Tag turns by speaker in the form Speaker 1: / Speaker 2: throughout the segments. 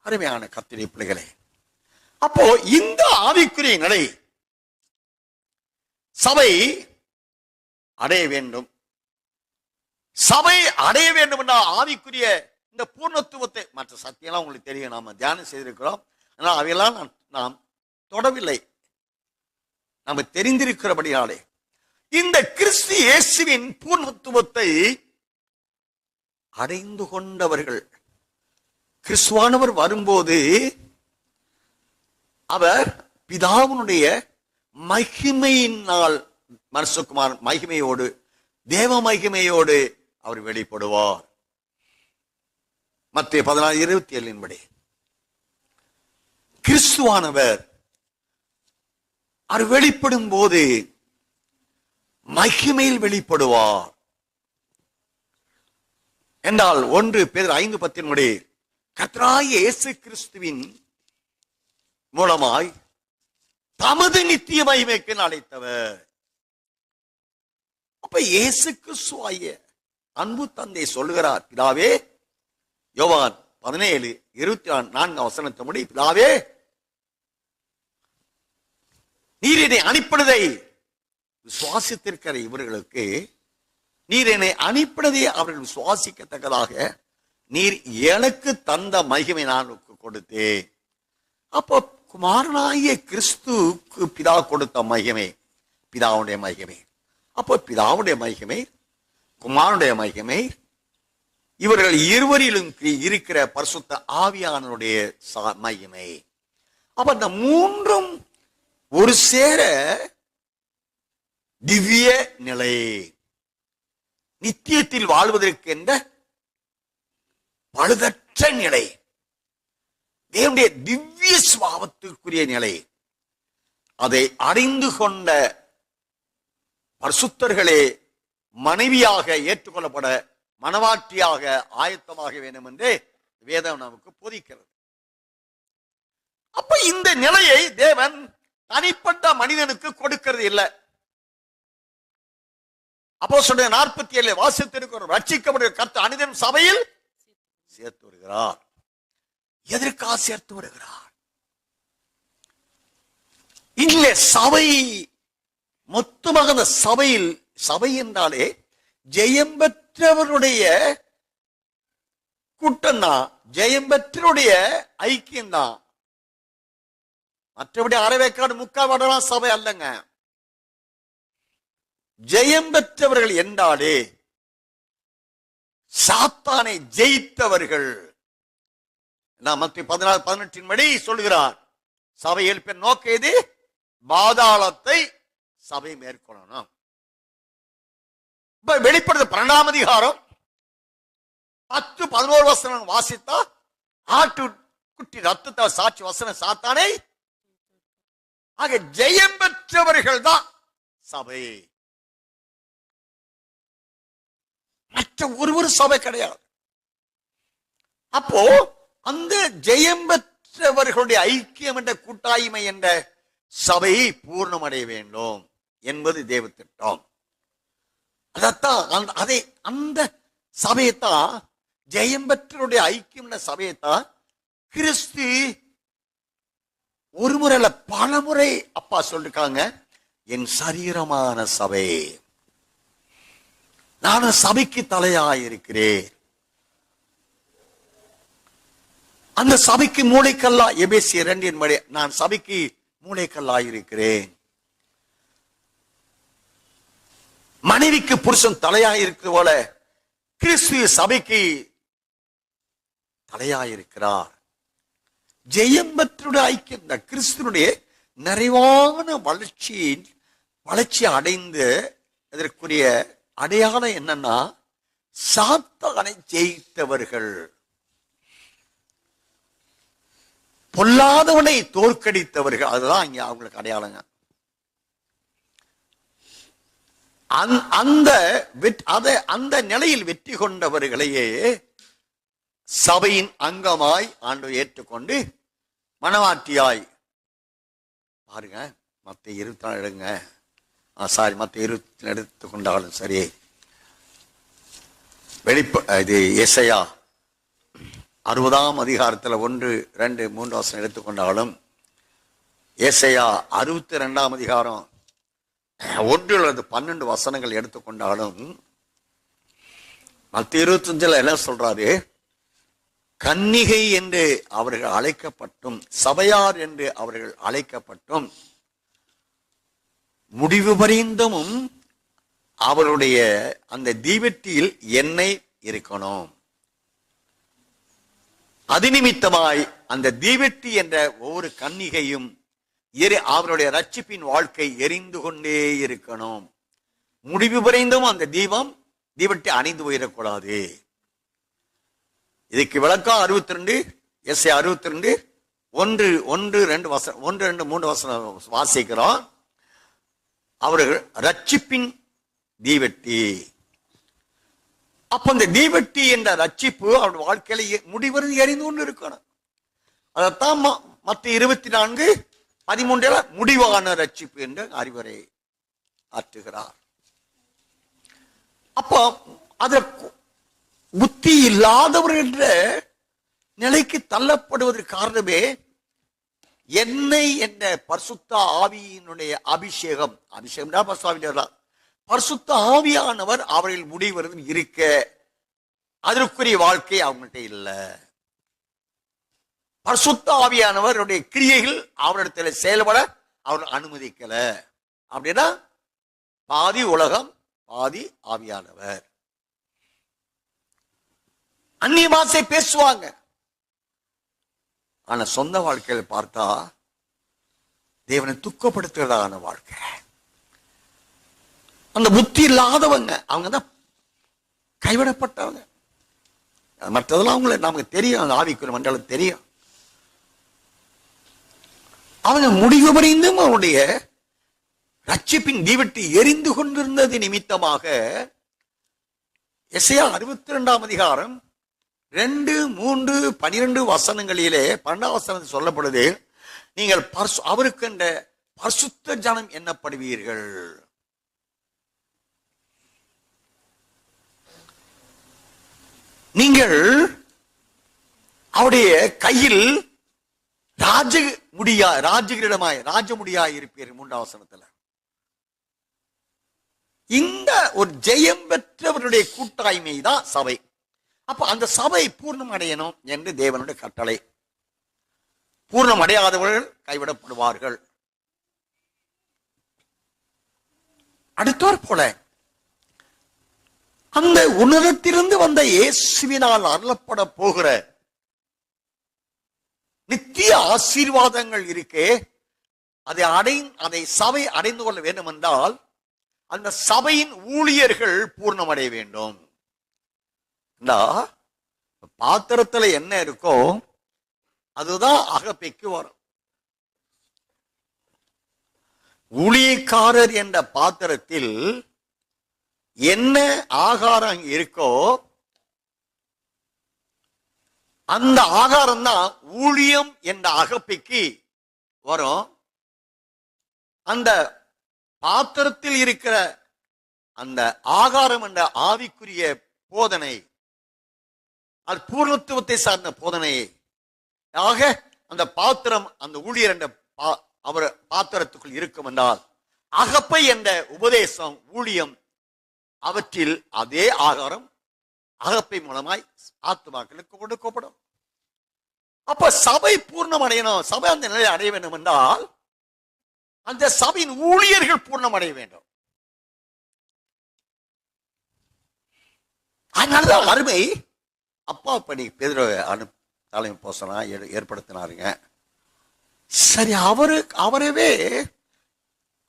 Speaker 1: அருமையான கர்த்தருடைய பிள்ளைகளே, அப்போ இந்த ஆவிக்குரிய நிலை சபை அடைய வேண்டும். சபை அடைய வேண்டும் என்றால் ஆவிக்குரிய இந்த பூர்ணத்துவத்தை, மற்ற சத்தியெல்லாம் உங்களுக்கு தெரியும், நாம தியானம் செய்திருக்கிறோம். ஆனால் அவையெல்லாம் நாம் தொடவில்லை. நாம தெரிந்திருக்கிறபடியாலே இந்த கிறிஸ்து இயேசுவின் பூர்ணத்துவத்தை அடைந்து கொண்டவர்கள், கிறிஸ்துவானவர் வரும்போது அவர் பிதாவினுடைய மகிமையினால், மனுஷகுமார் மகிமையோடு, தேவ மகிமையோடு அவர் வெளிப்படுவார். மத்தேயு 16:27 படி கிறிஸ்துவானவர் அவர் வெளிப்படும் போது மகிமையில் வெளிப்படுவார் என்றால் 1 பேதுரு 5:10 கர்த்தராகிய இயேசு கிறிஸ்துவின் மூலமாய் தமது நித்திய மகிமைக்கு அழைத்தவர். அப்ப இயேசு கிறிஸ்துவாகிய அன்பு தந்தை சொல்லுகிறார், பிதாவே, யோவான் 17:24 பிதாவே, நீர் என்னை அனுப்பினதை விசுவாசித்திருக்கிற இவர்களுக்கு நீர் என்னை அனுப்பினதை அவர்கள் விசுவாசிக்கத்தக்கதாக நீர் எனக்கு தந்த மகிமை நான் கொடுத்தேன். அப்போ குமாரனாகிய கிறிஸ்துவுக்கு பிதா கொடுத்த மகிமை பிதாவுடைய மகிமை. அப்போ பிதாவுடைய மகிமை, குமாரனுடைய மகிமை, இவர்கள் இருவரிலும் இருக்கிற பரிசுத்த ஆவியானவருடைய மகிமை. அப்ப இந்த மூன்றும் ஒரு சேர திவ்ய நிலை, நித்தியத்தில் வாழ்வதற்கு என்ற பழுதற்ற நிலை, தேவனுடைய திவ்ய சுபாவத்திற்குரிய நிலை, அதை அடைந்து கொண்ட பரிசுத்தர்களே மனைவியாக ஏற்றுக்கொள்ளப்பட மனவாட்டியாக ஆயத்தமாக வேண்டும் என்று வேதம் நமக்கு போதிக்கிறது. அப்ப இந்த நிலையை தேவன் தனிப்பட்ட மனிதனுக்கு கொடுக்கிறது இல்லை. அப்போஸ்தலர் 47 வாசித்திருக்கிற ரட்சிக்கப்படுகிற கர்த்தர் அனுதினம் சபையில் சேர்த்து வருகிறார். எதற்காக சேர்த்து வருகிறார்? இல்லை, சபை மொத்தமாக அந்த சபையில், சபை என்றாலே ஜெயம் பெற்றவருடைய கூட்டம் தான், ஜெயம் பெற்றவருடைய ஐக்கியம் தான். மற்றபடி அரைவேக்காடு முக்கால் சபை அல்லங்க. ஜெயம் பெற்றவர்கள் என்றாலே சாத்தானை ஜெயித்தவர்கள். மத்தேயு 14:18 படி சொல்கிறார், சபையில் பெண் நோக்க எது? பாதாளத்தை சபை மேற்கொள்ளணும். வெளிப்படுத்த 12ஆம் அதிகாரம் 10-11 வசனம் வாசித்தா, ஆட்டு குட்டி ரத்தத்தை சாட்சி வசனம் சாத்தானை, ஆக ஜெயம் பெற்றவர்கள் தான் சபை. மற்ற ஒரு சபை கிடையாது. அப்போ அந்த ஜெயம் பெற்றவர்களுடைய ஐக்கியம் என்ற கூட்டாய்மை என்ற சபையை பூர்ணமடைய வேண்டும் என்பது தேவ திட்டம். அதத்தான் அந்த சபையத்தான், ஜெயம் பெற்றவருடைய ஐக்கியம் என்ற சபையத்தான் கிறிஸ்து ஒரு முறை பல முறை அப்பா சொல்லிருக்காங்க, என் சரீரமான சபை, நான் சபைக்கு தலையாயிருக்கிறேன். அந்த சபைக்கு மூளைக்கல்லா, எபேசியர் 2 நான் சபைக்கு மூளைக்கல்லாயிருக்கிறேன். மனைவிக்கு புருஷன் தலையாயிருக்கிற போல கிறிஸ்து சபைக்கு தலையாயிருக்கிறார். ஜெயம் பெற்றுடைய ஐக்கியம், கிறிஸ்துனுடைய நிறைவான வளர்ச்சி அடைந்து இதற்குரிய அடையாளம் என்னன்னா, சாத்தானை ஜெயித்தவர்கள், பொல்லாதவனை தோற்கடித்தவர்கள். அதுதான் இங்க அவங்களுக்கு அடையாளங்க. அந்த நிலையில் வெற்றி கொண்டவர்களையே சபையின் அங்கமாய் ஆண்டவர் ஏற்றுக்கொண்டு மனவாட்டியாய், பாருங்க, மத்தேயு 24 எடுங்க, மத்தேயு 20 எடுத்துக்கொண்டாலும் சரி, இது எசையா 60ஆம் அதிகாரத்தில் 1, 2, 3 வசனம் எடுத்துக்கொண்டாலும், ஏசாயா 62ஆம் அதிகாரம் 1-12 வசனங்கள் எடுத்துக்கொண்டாலும், மத்திய 25 என்ன சொல்றாரு? கன்னிகை என்று அவர்கள் அழைக்கப்பட்டும், சபையார் என்று அவர்கள் அழைக்கப்பட்டும், முடிவு பரிந்தமும் அவருடைய அந்த தீவெட்டியில் எண்ணெய் இருக்கணும். அது நிமித்தமாய் அந்த தீவெட்டி என்ற ஒவ்வொரு கன்னிகையும் அவருடைய ரட்சிப்பின் வாழ்க்கை எரிந்து கொண்டே இருக்கணும். முடிவு பரிந்தும் அந்த தீவெட்டி அணைந்து போயிடக்கூடாது. இதுக்கு விளக்கம் 62, ஏசாயா 62, 1, 2 வசனம், 1, 2, 3 வசனம் வாசிக்கிறோம். அவர்கள் ரட்சிப்பின் தீவெட்டி. அப்ப அந்த தீவெட்டி என்ற ரட்சிப்பு அவருடைய வாழ்க்கையில முடிவது எரிந்து கொண்டு இருக்கணும். அதைத்தான் மத்திய 24:13 முடிவான ரட்சிப்பு என்று அறிவுரை ஆற்றுகிறார். அப்போ அதற்கு புத்தி இல்லாதவர் என்ற நிலைக்கு தள்ளப்படுவதற்கு காரணமே எண்ணெய் என்ற பரிசுத்த ஆவியினுடைய அபிஷேகம். பரிசுத்த ஆவியானவர் அவர்கள் முடிவது இருக்க, அதற்குரிய வாழ்க்கை அவங்கள்ட்ட இல்ல. பரிசுத்த ஆவியானவருடைய கிரியைகள் அவரிடத்துல செயல்பட அவர் அனுமதிக்கல. அப்படின்னா பாதி உலகம் பாதி ஆவியானவர். அந்நிய பாஷை பேசுவாங்க, ஆனா சொந்த வாழ்க்கையில பார்த்தா தேவனை துக்கப்படுத்துறதான வாழ்க்கை. அந்த புத்தி இல்லாதவங்க, அவங்கதான் கைவிடப்பட்டவங்க. மற்றதெல்லாம் அவங்கள நமக்கு தெரியும், அந்த ஆவிக்குரிய மண்டலம் தெரியும். அவங்க முடிவு பரிந்தும் அவனுடைய ரட்சிப்பின் தீவெட்டி எரிந்து கொண்டிருந்தது நிமித்தமாக எசாயா 62ஆம் அதிகாரம் 2, 3, 12 வசனங்களிலே 12 வசனம் சொல்லப்படுது, நீங்கள் அவருக்கு என்ற பரிசுத்த ஜனம் எண்ணப்படுவீர்கள். நீங்கள் அவருடைய கையில் ராஜமுடியாய் இருப்பீர்கள். 3ஆம் வசனத்துல இந்த ஒரு ஜெயம் பெற்றவருடைய கூட்டாய்மை தான் சபை. அப்ப அந்த சபை பூர்ணம் அடையணும் என்று தேவனுடைய கட்டளை. பூர்ணம் அடையாதவர்கள் கைவிடப்படுவார்கள். அடுத்தவர் போல அந்த உன்னதத்திலிருந்து வந்த இயேசுவினால் அருளப்பட போகிற நித்திய ஆசீர்வாதங்கள் இருக்கே, அதை சபை அடைந்து கொள்ள வேண்டும் என்றால் அந்த சபையின் ஊழியர்கள் பூர்ணமடைய வேண்டும். பாத்திரத்துல என்ன இருக்கோ அதுதான் அகப்பைக்கு வரும். ஊழியக்காரர் என்ற பாத்திரத்தில் என்ன ஆகாரம் இருக்கோ அந்த ஆகாரம் தான் ஊழியம் என்ற அகப்பைக்கு வரும். அந்த பாத்திரத்தில் இருக்கிற அந்த ஆகாரம் என்ற ஆவிக்குரிய போதனை, அது பூர்ணத்துவத்தை சார்ந்த போதனையை ஆக அந்த பாத்திரம் அந்த ஊழியர் என்ற அவர் பாத்திரத்துக்குள் இருக்கும் என்றால் அகப்பை என்ற உபதேசம் ஊழியம் அவற்றில் அதே ஆகாரம் அகப்பை மூலமாய் ஆத்துமாக்களுக்கு கொடுக்கப்படும். அப்ப சபை பூர்ணம் அடையணும், சபை அந்த நிலையை அடைய வேண்டும் என்றால் அந்த சபையின் ஊழியர்கள் பூர்ணம் அடைய வேண்டும். அதனாலதான் அருமை அப்பா பணி பேதுரு தலைமை போசனா ஏற்படுத்தினாருங்க. சரி, அவரவே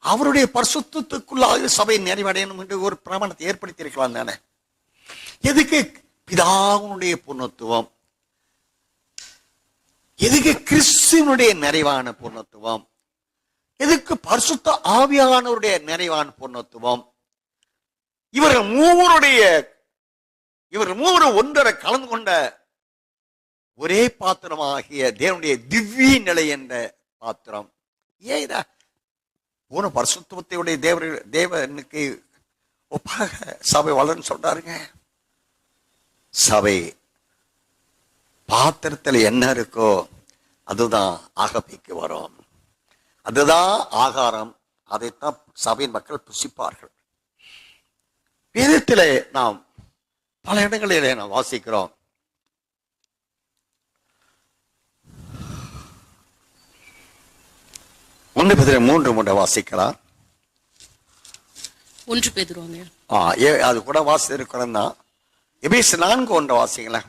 Speaker 1: அவருடைய பரிசுத்தத்துக்குள்ளாக சபை நிறைவடையணும் என்று ஒரு பிரமாணத்தை ஏற்படுத்தி இருக்கலாம் தானே. எதுக்கு பிதாவுடைய பூர்ணத்துவம், எதுக்கு கிறிஸ்துவனுடைய நிறைவான பூர்ணத்துவம், எதுக்கு பரிசுத்த ஆவியானவருடைய நிறைவான பூர்ணத்துவம், இவர்கள் மூவரும் ஒன்றரை கலந்து கொண்ட ஒரே பாத்திரமாகிய தேவனுடைய திவ்ய நிலை என்ற பாத்திரம். ஏன் இத பூர்ண பரிசுத்தத்தையுடைய தேவனுக்கு ஒப்பாக சபை வளர்ன்னு சொல்றாருங்க. சபை பாத்திரத்தில் என்ன இருக்கோ அதுதான் ஆகப்பிக்கு வரும். அதுதான் ஆகாரம். அதைத்தான் சபையின் மக்கள் புசிப்பார்கள். வேதத்திலே நாம் பல இடங்களிலே நாம் வாசிக்கிறோம். ஒன்று பேதுரு 3:3 வாசிக்கலாம்.
Speaker 2: 1 பேதுருவாங்க.
Speaker 1: அது கூட வாசி இருக்கணும் தான். எபேசியர் 4:1 வாசிங்களேன்.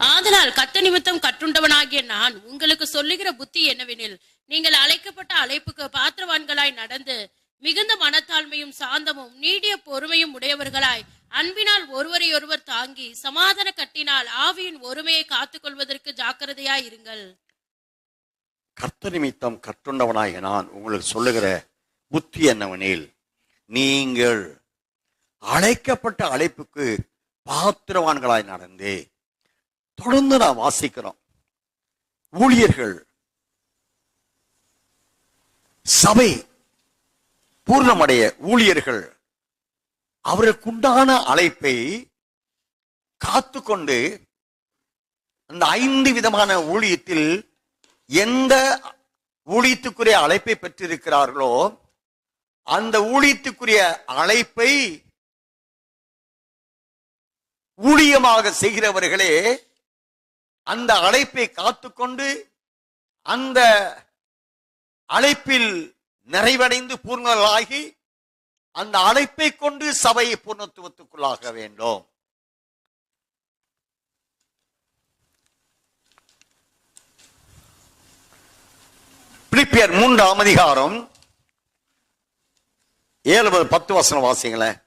Speaker 2: ஆதலால் கர்த்தர் நிமித்தம் கட்டுண்டவனாகிய நான் உங்களுக்கு சொல்லுகிற புத்தி என்னவெனில், நீங்கள் அழைக்கப்பட்ட அழைப்புக்கு பாத்திரவான்களாய் நடந்து மிகுந்த மனத்தாழ்மையும் சாந்தமும் நீடிய பொறுமையும் உடையவர்களாய் அன்பினால் ஒருவரையொருவர் தாங்கி சமாதான கட்டினால் ஆவியின் ஒருமையை காத்துக் கொள்வதற்கு ஜாக்கிரதையாய் இருங்கள்.
Speaker 1: கர்த்தர் நிமித்தம் கட்டுண்டவனாகிய நான் உங்களுக்கு சொல்லுகிற புத்தி என்னவெனில், நீங்கள் அழைக்கப்பட்ட அழைப்புக்கு பாத்திரவான்களாய் நடந்து. தொடர்ந்து நான் வாசிக்கிறோம். ஊழியர்கள், சபை பூர்ணமடைய ஊழியர்கள் அவர்களுக்குண்டான அழைப்பை காத்துக்கொண்டு அந்த 5 விதமான ஊழியத்தில் எந்த ஊழியத்துக்குரிய அழைப்பை பெற்றிருக்கிறார்களோ அந்த ஊழியத்துக்குரிய அழைப்பை ஊழியமாக செய்கிறவர்களே அந்த அழைப்பை காத்துக்கொண்டு அந்த அழைப்பில் நிறைவடைந்து பூர்ணர்களாகி அந்த அழைப்பை கொண்டு சபையை பூர்ணத்துவத்துக்குள்ளாக வேண்டும். பிலிப்பியர் 3:7-10 வாசிங்களேன்.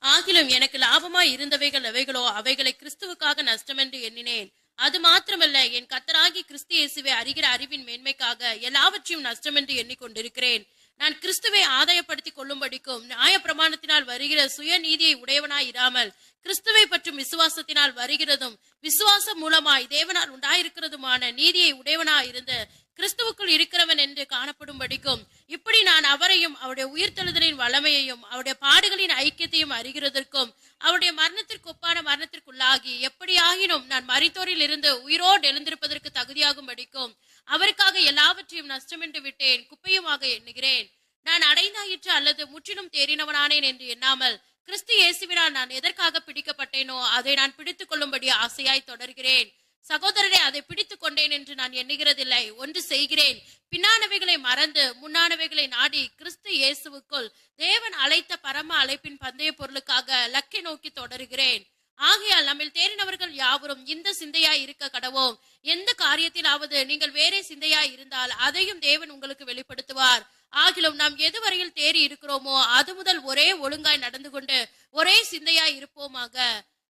Speaker 2: ஆகிலும் எனக்கு லாபமாய் இருந்தவைகள் எவைகளோ அவைகளை கிறிஸ்துவுக்காக நஷ்டம் என்று எண்ணினேன். அது மாத்திரமல்ல, என் கர்த்தராகி கிறிஸ்து இயேசுவை அறிகிற அறிவின் மேன்மைக்காக எல்லாவற்றையும் நஷ்டம் என்று எண்ணிக்கொண்டிருக்கிறேன். நான் கிறிஸ்துவை ஆதாயப்படுத்திக் கொள்ளும்படிக்கும் நியாய பிரமாணத்தினால் வருகிற சுய நீதியை உடையவனாய் இராமல் கிறிஸ்துவை பற்றும் விசுவாசத்தினால் வருகிறதும் விசுவாசம் மூலமாய் தேவனால் உண்டாயிருக்கிறதுமான நீதியை உடையவனாய் இருந்த கிறிஸ்துவுக்குள் இருக்கிறவன் என்று காணப்படும்படிக்கும் இப்படி நான் அவரையும் அவருடைய உயிர்த்தெழுதலின் வல்லமையையும் அவருடைய பாடுகளின் ஐக்கியத்தையும் அறிகிறதற்கும் அவருடைய மரணத்திற்கு ஒப்பான மரணத்திற்குள்ளாகி எப்படியாகினும் நான் மரித்தோரில் இருந்து உயிரோடு எழுந்திருப்பதற்கு தகுதியாகும்படிக்கும் அவருக்காக எல்லாவற்றையும் நஷ்டம் என்று விட்டேன், குப்பையுமாக எண்ணுகிறேன். நான் அடைந்தாயிற்று அல்லது முற்றிலும் தேறினவனானேன் என்று எண்ணாமல் கிறிஸ்து இயேசுவினால் நான் எதற்காக பிடிக்கப்பட்டேனோ அதை நான் பிடித்துக் கொள்ளும்படி ஆசையாய் தொடர்கிறேன். சகோதரரே, அதை பிடித்துக் கொண்டேன் என்று நான் எண்ணுகிறதில்லை. ஒன்று செய்கிறேன், பின்னானவைகளை மறந்து முன்னானவைகளை நாடி கிறிஸ்து இயேசுவுக்குள் தேவன் அழைத்த பரம அழைப்பின் பந்தய பொருளுக்காக லக்கை நோக்கி தொடருகிறேன். ஆகையால் நம்மில் தேறினவர்கள் யாவரும் இந்த சிந்தையாய் இருக்க கடவோம். எந்த காரியத்திலாவது நீங்கள் வேறே சிந்தையாய் இருந்தால் அதையும் தேவன் உங்களுக்கு வெளிப்படுத்துவார். ஆகிலும் நாம் எதுவரையில் தேறி இருக்கிறோமோ அது முதல் ஒரே ஒழுங்காய் நடந்து கொண்டு ஒரே சிந்தையாய் இருப்போமாக.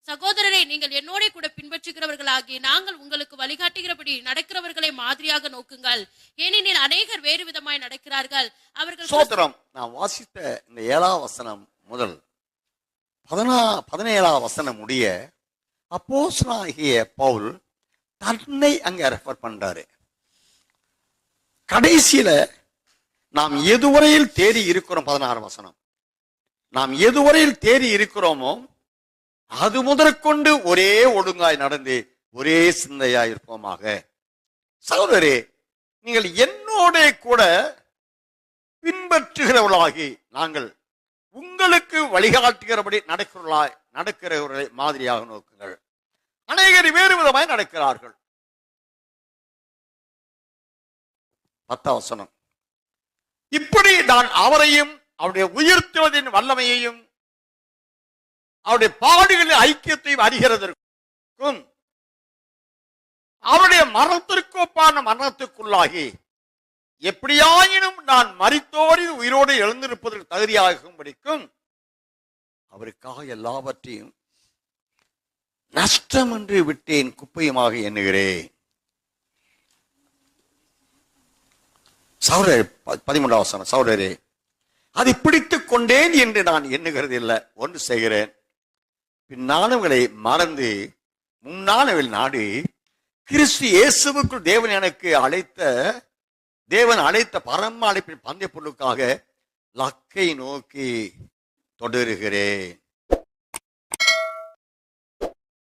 Speaker 2: சகோதரரை, நீங்கள் என்னோட கூட பின்பற்றுகிறவர்களாகி நாங்கள் உங்களுக்கு வழிகாட்டுகிறபடி நடக்கிறவர்களை மாதிரியாக நோக்குங்கள். ஏனெனில் அநேகர் வேறு விதமாய் நடக்கிறார்கள். அவர்கள்
Speaker 1: சோதரம் நான் வாசித்த இந்த 7ஆம் வசனம் முதல் 17ஆம் வசனம் முடிய அப்போஸ்தலனாகிய பவுல் தன்னை அங்க ரெஃபர் பண்றாரு. கடைசியில நாம் எதுவரையில் தேறி இருக்கிறோம், 16 வசனம், நாம் எதுவரையில் தேறி இருக்கிறோமோ அது முதற்கொண்டு ஒரே ஒழுங்காய் நடந்து ஒரே சிந்தையாய் இருப்போமாக. சகோதரரே, நீங்கள் என்னோட கூட பின்பற்றுகிறவர்களாகி நாங்கள் உங்களுக்கு வழிகாட்டுகிறபடி நடக்கிறவர்களை மாதிரியாக நோக்குங்கள். அநேகர் வேறு விதமாய் நடக்கிறார்கள். 10ஆம் வசனம், இப்படி நான் அவரையும் அவருடைய உயிர்த்தெழுதலின் வல்லமையையும் அவருடைய பாடுகளின் ஐக்கியத்தையும் அறிகிறதற்கும் அவருடைய மரணத்திற்கு ஒப்பான மரணத்துக்குள்ளாகி எப்படியாயினும் நான் மரித்தோரில் உயிரோடு எழுந்திருப்பதற்கு தகுதியாகும்படிக்கும் அவருக்காக எல்லாவற்றையும் நஷ்டம் என்று விட்டேன், குப்பையுமாக எண்ணுகிறேன். சகோதரரே, 13ஆம் வசனம், சகோதரரே, அதை பிடித்துக் கொண்டேன் என்று நான் எண்ணுகிறது இல்லை. ஒன்று செய்கிறேன், பின்னானவர்களை மறந்து முன்னானவர்கள் நாடி கிறிஸ்து இயேசுவுக்குள் தேவன் அழைத்த பரம அழைப்பின் பந்தய பொருளுக்காக லக்கை நோக்கி தொடருகிறேன்.